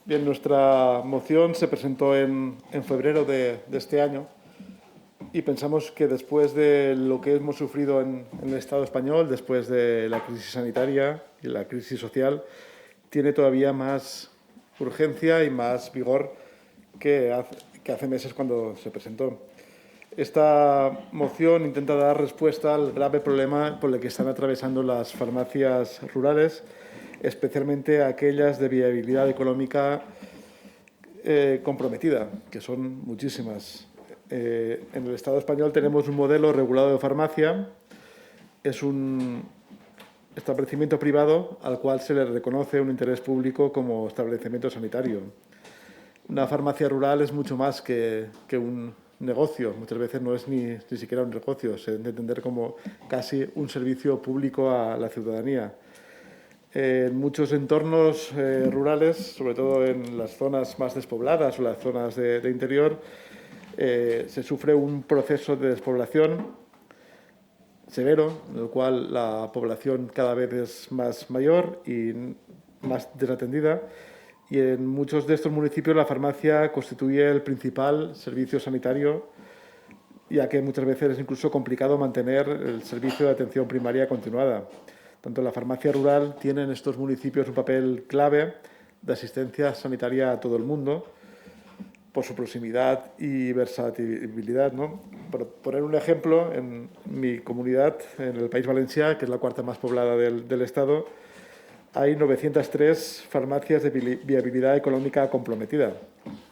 Bien, nuestra moción se presentó en febrero de este año y pensamos que después de lo que hemos sufrido en el Estado español, después de la crisis sanitaria y la crisis social, tiene todavía más urgencia y más vigor que hace meses cuando se presentó. Esta moción intenta dar respuesta al grave problema por el que están atravesando las farmacias rurales, especialmente aquellas de viabilidad económica comprometida, que son muchísimas. En el Estado español tenemos un modelo regulado de farmacia, es un establecimiento privado al cual se le reconoce un interés público como establecimiento sanitario. Una farmacia rural es mucho más que un negocio, muchas veces no es ni siquiera un negocio, se debe entender como casi un servicio público a la ciudadanía. En muchos entornos rurales, sobre todo en las zonas más despobladas o las zonas de interior, se sufre un proceso de despoblación severo, en el cual la población cada vez es más mayor y más desatendida. Y en muchos de estos municipios la farmacia constituye el principal servicio sanitario, ya que muchas veces es incluso complicado mantener el servicio de atención primaria continuada. Tanto la farmacia rural tiene en estos municipios un papel clave de asistencia sanitaria a todo el mundo por su proximidad y versatilidad, ¿no? Por poner un ejemplo, en mi comunidad, en el País Valencià, que es la cuarta más poblada del Estado, hay 903 farmacias de viabilidad económica comprometida,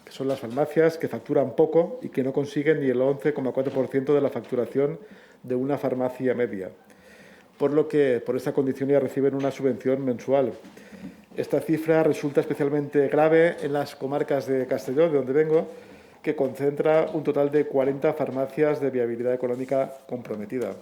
que son las farmacias que facturan poco y que no consiguen ni el 11,4% de la facturación de una farmacia media, por lo que por esta condición ya reciben una subvención mensual. Esta cifra resulta especialmente grave en las comarcas de Castelló, de donde vengo, que concentra un total de 40 farmacias de viabilidad económica comprometida.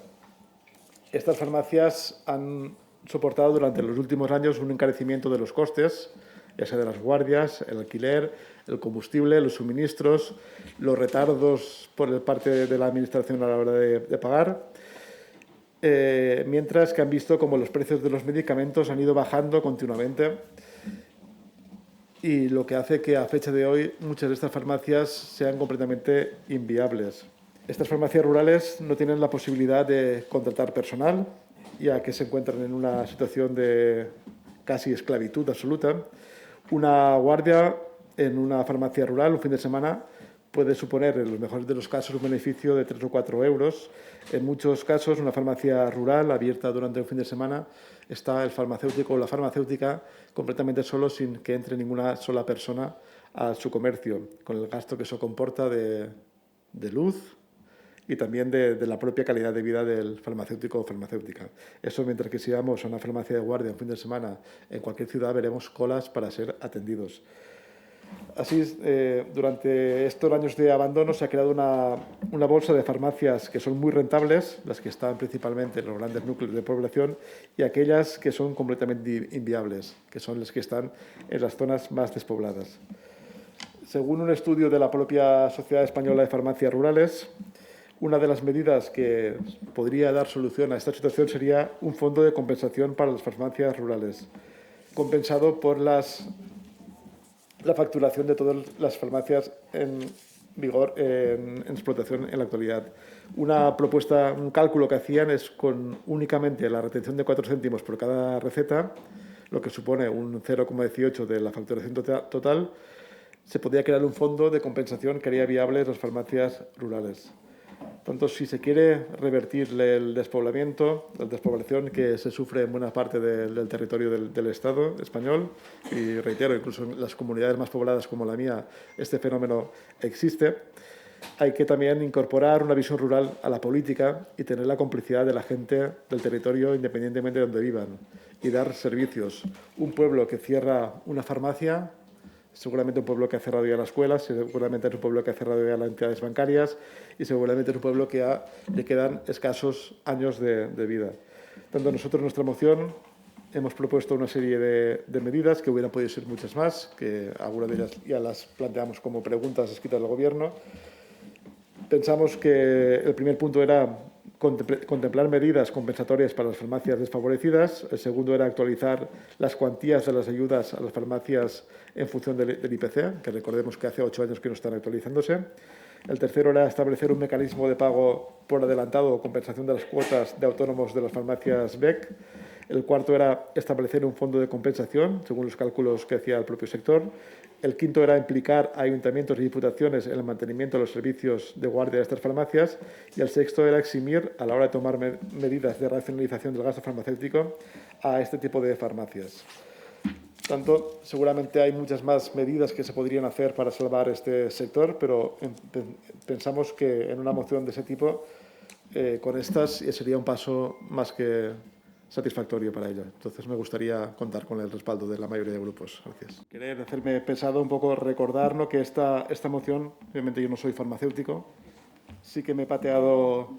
Estas farmacias han soportado durante los últimos años un encarecimiento de los costes, ya sea de las guardias, el alquiler, el combustible, los suministros, los retardos por parte de la Administración a la hora de pagar, mientras que han visto como los precios de los medicamentos han ido bajando continuamente, y lo que hace que a fecha de hoy muchas de estas farmacias sean completamente inviables. Estas farmacias rurales no tienen la posibilidad de contratar personal, ya que se encuentran en una situación de casi esclavitud absoluta. Una guardia en una farmacia rural un fin de semana puede suponer, en los mejores de los casos, un beneficio de 3 o 4 euros. En muchos casos, una farmacia rural abierta durante un fin de semana está el farmacéutico o la farmacéutica completamente solo, sin que entre ninguna sola persona a su comercio, con el gasto que eso comporta de luz y también de la propia calidad de vida del farmacéutico o farmacéutica. Eso, mientras que si vamos a una farmacia de guardia un fin de semana en cualquier ciudad, veremos colas para ser atendidos. Así, durante estos años de abandono se ha creado una bolsa de farmacias que son muy rentables, las que están principalmente en los grandes núcleos de población, y aquellas que son completamente inviables, que son las que están en las zonas más despobladas. Según un estudio de la propia Sociedad Española de Farmacias Rurales, una de las medidas que podría dar solución a esta situación sería un fondo de compensación para las farmacias rurales, compensado por la facturación de todas las farmacias en vigor, en explotación en la actualidad. Una propuesta, un cálculo que hacían es con únicamente la retención de 4 céntimos por cada receta, lo que supone un 0,18 de la facturación total, se podría crear un fondo de compensación que haría viables las farmacias rurales. Tanto si se quiere revertir el despoblamiento, la despoblación que se sufre en buena parte del territorio del Estado español, y reitero, incluso en las comunidades más pobladas como la mía, este fenómeno existe, hay que también incorporar una visión rural a la política y tener la complicidad de la gente del territorio independientemente de donde vivan, y dar servicios. Un pueblo que cierra una farmacia, seguramente un pueblo que ha cerrado ya la escuela, seguramente es un pueblo que ha cerrado ya las entidades bancarias y seguramente es un pueblo que le quedan escasos años de vida. Tanto nosotros en nuestra moción hemos propuesto una serie de medidas que hubieran podido ser muchas más, que algunas de ellas ya las planteamos como preguntas escritas al Gobierno. Pensamos que el primer punto era contemplar medidas compensatorias para las farmacias desfavorecidas. El segundo era actualizar las cuantías de las ayudas a las farmacias en función del IPC, que recordemos que hace 8 años que no están actualizándose. El tercero era establecer un mecanismo de pago por adelantado o compensación de las cuotas de autónomos de las farmacias BEC. El cuarto era establecer un fondo de compensación, según los cálculos que hacía el propio sector. El quinto era implicar a ayuntamientos y diputaciones en el mantenimiento de los servicios de guardia de estas farmacias. Y el sexto era eximir, a la hora de tomar medidas de racionalización del gasto farmacéutico, a este tipo de farmacias. Tanto, seguramente hay muchas más medidas que se podrían hacer para salvar este sector, pero pensamos que en una moción de ese tipo, con estas, sería un paso más que satisfactorio para ello. Entonces, me gustaría contar con el respaldo de la mayoría de grupos. Gracias. Querer hacerme pesado un poco, recordar, ¿no?, que esta moción, obviamente yo no soy farmacéutico, sí que me he pateado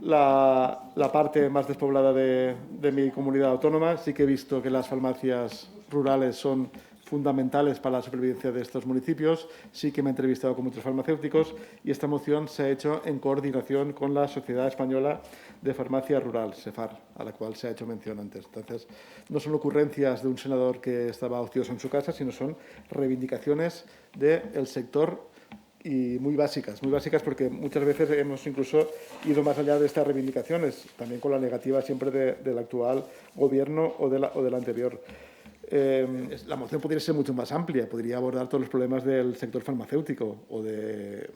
la parte más despoblada de mi comunidad autónoma. Sí que he visto que las farmacias rurales son fundamentales para la supervivencia de estos municipios. Sí que me he entrevistado con muchos farmacéuticos y esta moción se ha hecho en coordinación con la Sociedad Española de Farmacia Rural, SEFAR, a la cual se ha hecho mención antes. Entonces, no son ocurrencias de un senador que estaba ocioso en su casa, sino son reivindicaciones del sector y muy básicas porque muchas veces hemos incluso ido más allá de estas reivindicaciones, también con la negativa siempre del actual gobierno o del anterior. La moción podría ser mucho más amplia, podría abordar todos los problemas del sector farmacéutico o del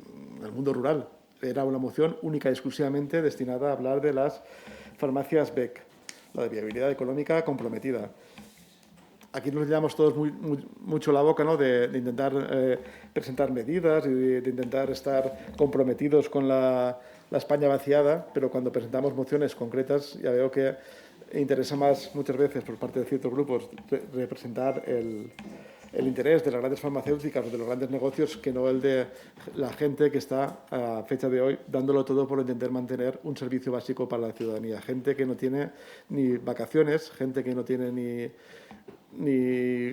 mundo rural. Era una moción única y exclusivamente destinada a hablar de las farmacias BEC, la de viabilidad económica comprometida. Aquí nos llevamos todos mucho la boca, ¿no?, de intentar presentar medidas y de intentar estar comprometidos con la España vaciada, pero cuando presentamos mociones concretas ya veo que interesa más muchas veces por parte de ciertos grupos representar el interés de las grandes farmacéuticas o de los grandes negocios que no el de la gente que está a fecha de hoy dándolo todo por intentar mantener un servicio básico para la ciudadanía. Gente que no tiene ni vacaciones, gente que no tiene ni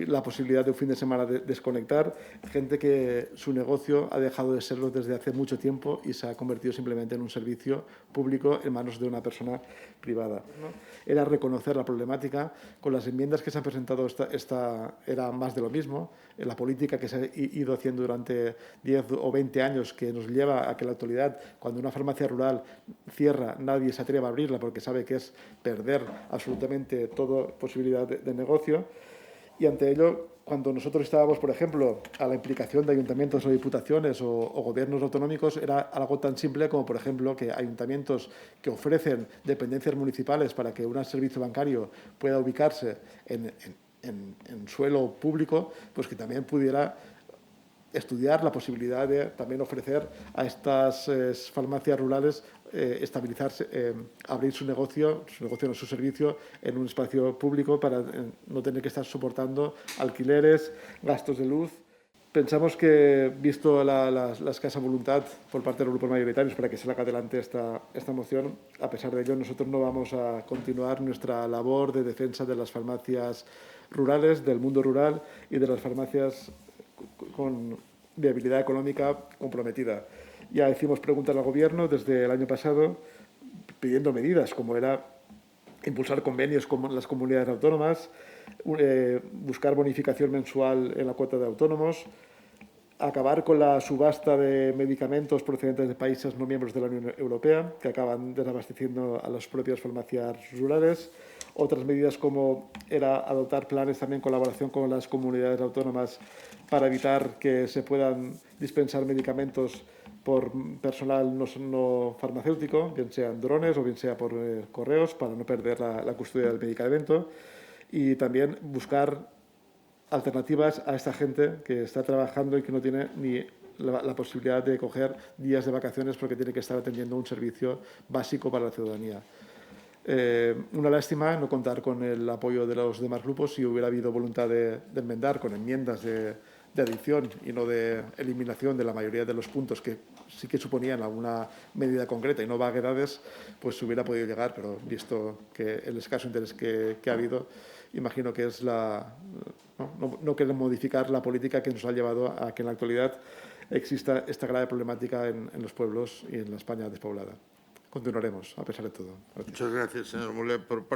la posibilidad de un fin de semana de desconectar, gente que su negocio ha dejado de serlo desde hace mucho tiempo y se ha convertido simplemente en un servicio público en manos de una persona privada, ¿no? Era reconocer la problemática. Con las enmiendas que se han presentado esta era más de lo mismo. La política que se ha ido haciendo durante 10 o 20 años que nos lleva a que en la actualidad, cuando una farmacia rural cierra, nadie se atreva a abrirla porque sabe que es perder absolutamente toda posibilidad de negocio. Y ante ello, cuando nosotros estábamos, por ejemplo, a la implicación de ayuntamientos o diputaciones o gobiernos autonómicos, era algo tan simple como, por ejemplo, que ayuntamientos que ofrecen dependencias municipales para que un servicio bancario pueda ubicarse en suelo público, pues que también pudiera estudiar la posibilidad de también ofrecer a estas farmacias rurales estabilizarse, abrir su negocio, no, su servicio en un espacio público para no tener que estar soportando alquileres, gastos de luz. Pensamos que, visto la escasa voluntad por parte de los grupos mayoritarios para que se haga adelante esta moción, a pesar de ello, nosotros no vamos a continuar nuestra labor de defensa de las farmacias rurales, del mundo rural y de las farmacias con viabilidad económica comprometida. Ya hicimos preguntas al Gobierno desde el año pasado pidiendo medidas, como era impulsar convenios con las comunidades autónomas, buscar bonificación mensual en la cuota de autónomos, acabar con la subasta de medicamentos procedentes de países no miembros de la Unión Europea, que acaban desabasteciendo a las propias farmacias rurales. Otras medidas como era adoptar planes también en colaboración con las comunidades autónomas para evitar que se puedan dispensar medicamentos por personal no farmacéutico, bien sean drones o bien sea por correos, para no perder la custodia del medicamento. Y también buscar alternativas a esta gente que está trabajando y que no tiene ni la posibilidad de coger días de vacaciones porque tiene que estar atendiendo un servicio básico para la ciudadanía. Una lástima no contar con el apoyo de los demás grupos. Si hubiera habido voluntad de enmendar con enmiendas de adición y no de eliminación de la mayoría de los puntos que sí que suponían alguna medida concreta y no vaguedades, pues se hubiera podido llegar, pero visto que el escaso interés que ha habido, imagino que es no quieren modificar la política que nos ha llevado a que en la actualidad exista esta grave problemática en los pueblos y en la España despoblada. continuaremos, a pesar de todo. Gracias. Muchas gracias, señor Mulet.